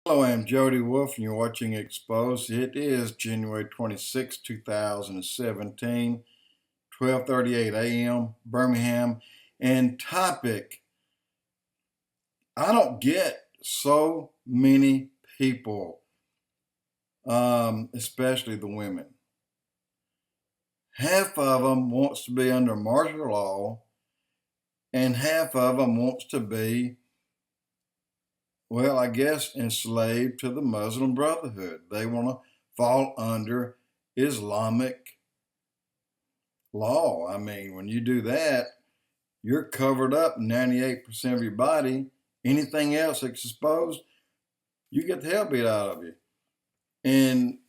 Hello, I'm Jody Wolf, and you're watching Expoz. It is January 26, 2017, 12:38 a.m., Birmingham. And topic, I don't get so many people, especially the women. Half of them wants to be under martial law, and half of them wants to be, well, I guess, enslaved to the Muslim Brotherhood. They want to fall under Islamic law. I mean, when you do that, you're covered up 98% of your body. Anything else exposed, you get the hell beat out of you. And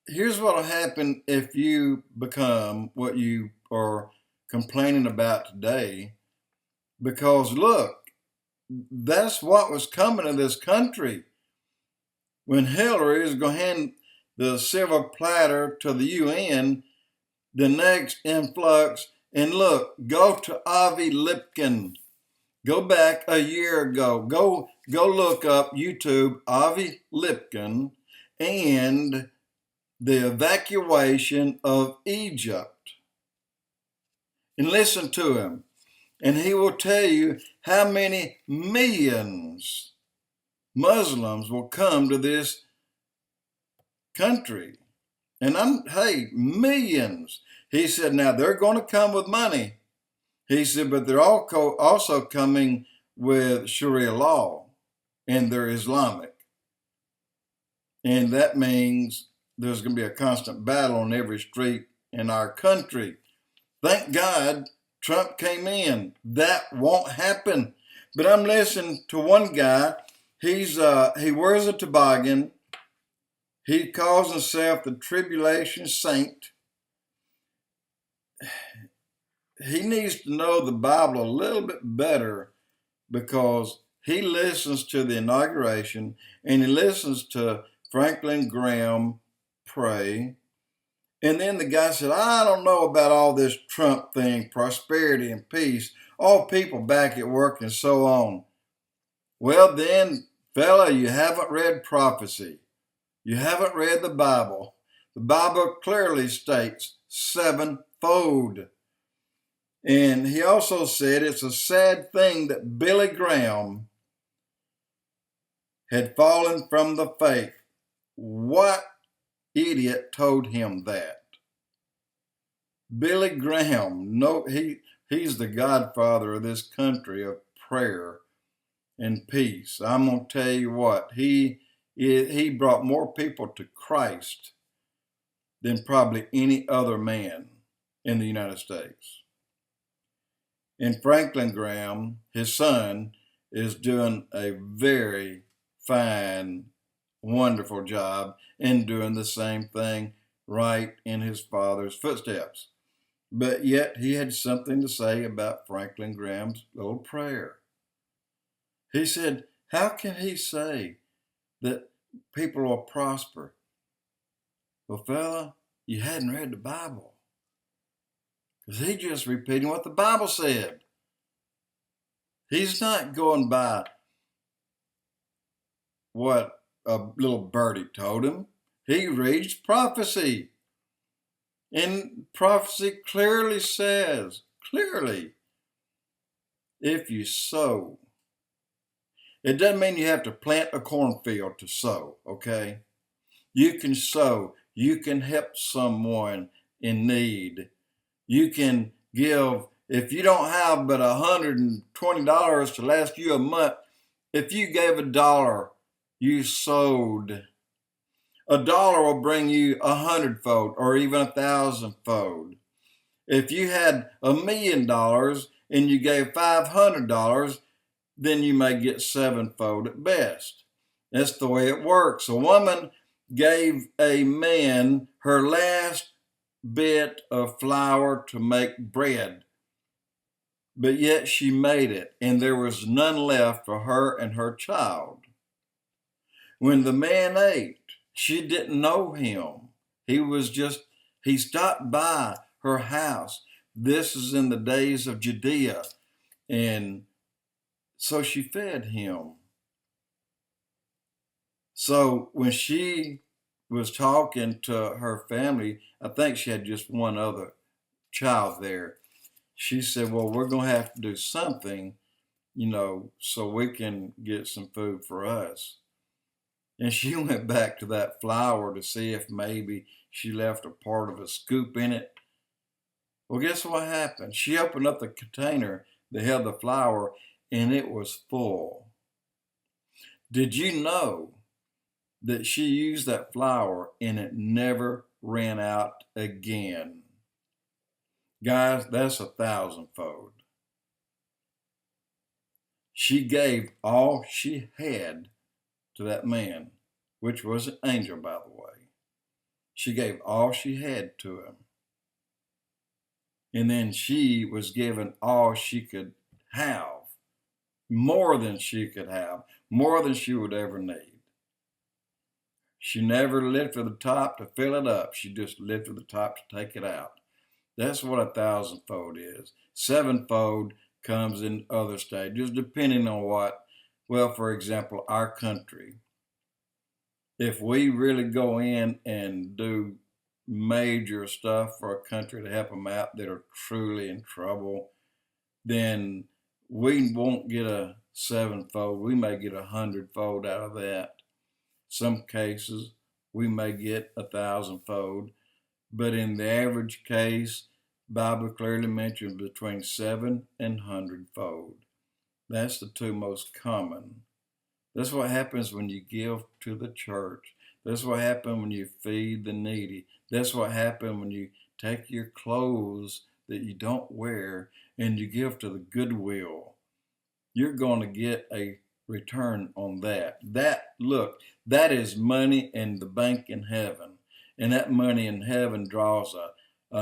here's what will happen if you become what you are complaining about today. Because look, that's what was coming to this country. When Hillary is going to hand the silver platter to the UN, the next influx, and look, go to Avi Lipkin. Go back a year ago. Go look up YouTube, Avi Lipkin, and the evacuation of Egypt. And listen to him. And he will tell you how many millions Muslims will come to this country. And millions. He said, now they're going to come with money. He said, but they're also coming with Sharia law, and they're Islamic. And that means there's going to be a constant battle on every street in our country. Thank God Trump came in. That won't happen. But I'm listening to one guy. He wears a toboggan. He calls himself the Tribulation Saint. He needs to know the Bible a little bit better, because he listens to the inauguration and he listens to Franklin Graham pray. And then the guy said, I don't know about all this Trump thing, prosperity and peace, all people back at work and so on. Well then, fella, you haven't read prophecy. You haven't read the Bible. The Bible clearly states sevenfold. And he also said it's a sad thing that Billy Graham had fallen from the faith. What idiot told him that? Billy Graham, no, he's the godfather of this country of prayer and peace. I'm going to tell you what, he brought more people to Christ than probably any other man in the United States. And Franklin Graham, his son, is doing a very fine, wonderful job in doing the same thing right in his father's footsteps. But yet he had something to say about Franklin Graham's little prayer. He said, how can he say that people will prosper? Well, fella, you hadn't read the Bible. Because he's just repeating what the Bible said. He's not going by what a little birdie told him. He reads prophecy. And prophecy clearly says, if you sow. It doesn't mean you have to plant a cornfield to sow, okay? You can sow. You can help someone in need. You can give, if you don't have but $120 to last you a month, if you gave $1, you sowed. $1 will bring you 100-fold or even 1,000-fold. If you had $1 million and you gave $500, then you may get 7-fold at best. That's the way it works. A woman gave a man her last bit of flour to make bread, but yet she made it, and there was none left for her and her child. When the man ate, she didn't know him. He stopped by her house. This is in the days of Judea, and so she fed him. So when she was talking to her family, I think she had just one other child there. She said, well, we're going to have to do something, so we can get some food for us. And she went back to that flour to see if maybe she left a part of a scoop in it. Well, guess what happened? She opened up the container that held the flour, and it was full. Did you know that she used that flour and it never ran out again? Guys, that's 1,000-fold. She gave all she had to that man, which was an angel, by the way. She gave all she had to him. And then she was given all she could have, more than she could have, more than she would ever need. She never lifted the top to fill it up. She just lifted the top to take it out. That's what 1,000-fold is. 7-fold comes in other stages, depending on what. Well, for example, our country. If we really go in and do major stuff for a country to help them out that are truly in trouble, then we won't get a 7-fold. We may get 100-fold out of that. Some cases we may get 1,000-fold, but in the average case, Bible clearly mentions between 7 and 100-fold. That's the two most common. That's what happens when you give to the church. That's what happens when you feed the needy. That's what happens when you take your clothes that you don't wear and you give to the Goodwill. You're going to get a return on that. That is money in the bank in heaven. And that money in heaven draws an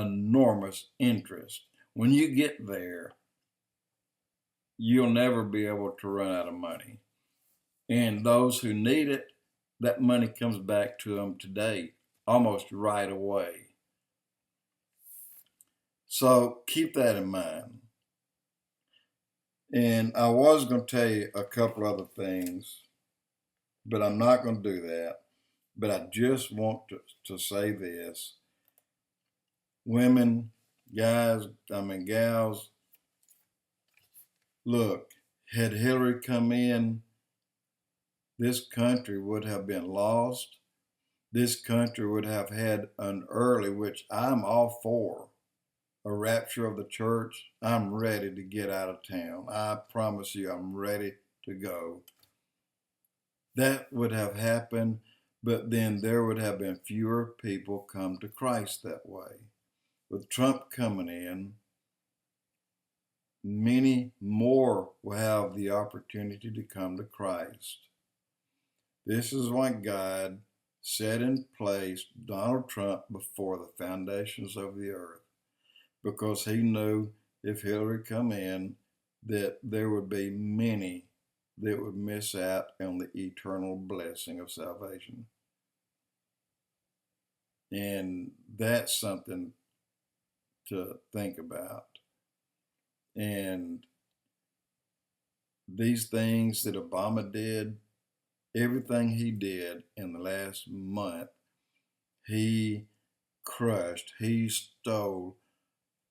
enormous interest. When you get there, you'll never be able to run out of money. And those who need it, that money comes back to them today, almost right away. So keep that in mind. And I was going to tell you a couple other things, but I'm not going to do that. But I just want to say this. Women, gals, look, had Hillary come in, this country would have been lost. This country would have had an early, which I'm all for, a rapture of the church. I'm ready to get out of town. I promise you, I'm ready to go. That would have happened, but then there would have been fewer people come to Christ that way. With Trump coming in, many more will have the opportunity to come to Christ. This is why God set in place Donald Trump before the foundations of the earth, because he knew if Hillary come in that there would be many that would miss out on the eternal blessing of salvation. And that's something to think about. And these things that Obama did, everything he did in the last month, he crushed, he stole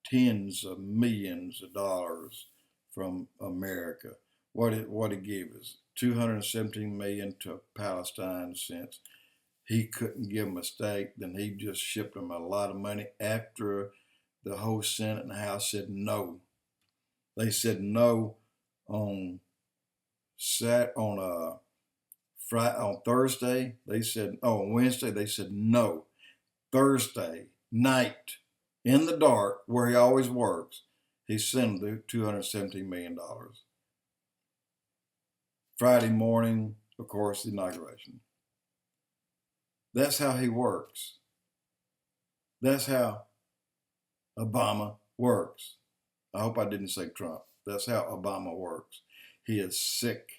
tens of millions of dollars from America. What he gave us, $217 million to Palestine, since he couldn't give them a state, then he just shipped them a lot of money after the whole Senate and House said no. They said no on Thursday. They said, on Wednesday, they said no. Thursday night, in the dark, where he always works, he sent them $217 million. Friday morning, of course, the inauguration. That's how he works. That's how Obama works. I hope I didn't say Trump. That's how Obama works. He is sick.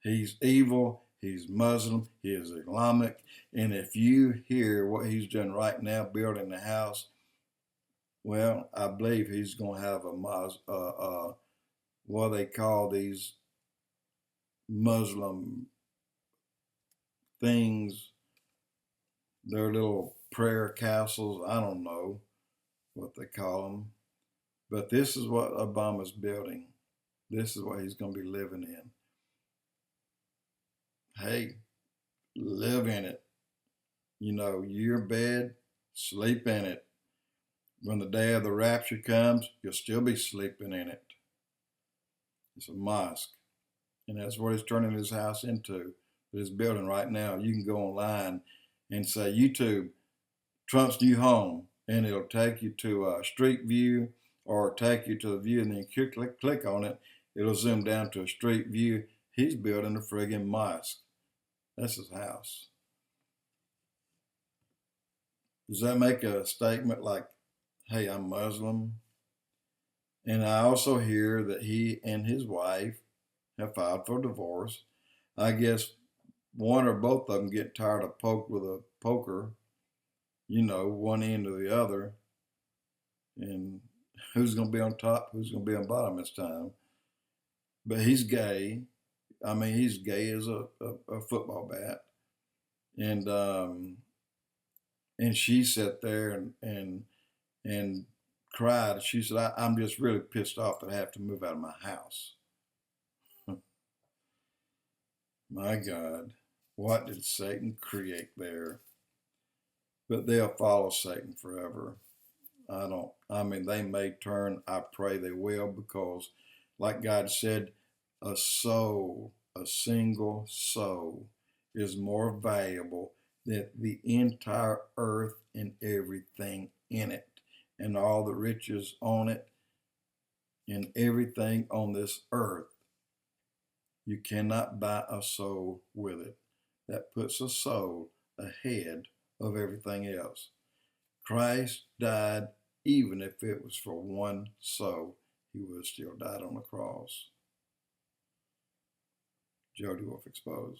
He's evil. He's Muslim. He is Islamic. And if you hear what he's doing right now, building the house, well, I believe he's going to have what they call these Muslim things, their little prayer castles. I don't know what they call them. But this is what Obama's building. This is what he's going to be living in. Hey, live in it. You know, your bed, sleep in it. When the day of the rapture comes, you'll still be sleeping in it. It's a mosque. And that's what he's turning his house into, his building right now. You can go online and say, YouTube, Trump's new home, and it'll take you to a street view or take you to the view, and then you click on it. It'll zoom down to a street view. He's building a friggin' mosque. That's his house. Does that make a statement like, hey, I'm Muslim? And I also hear that he and his wife have filed for divorce. I guess one or both of them get tired of poke with a poker, you know, one end or the other. And who's going to be on top, who's going to be on bottom this time. But he's gay. I mean, he's gay as a football bat. And she sat there and cried. She said, I'm just really pissed off that I have to move out of my house. My God, what did Satan create there? But they'll follow Satan forever. They may turn. I pray they will, because like God said, a soul, a single soul, is more valuable than the entire earth and everything in it, and all the riches on it, and everything on this earth. You cannot buy a soul with it. That puts a soul ahead of everything else. Christ died, even if it was for one soul, he would have still died on the cross. Jody Wolf Expoz.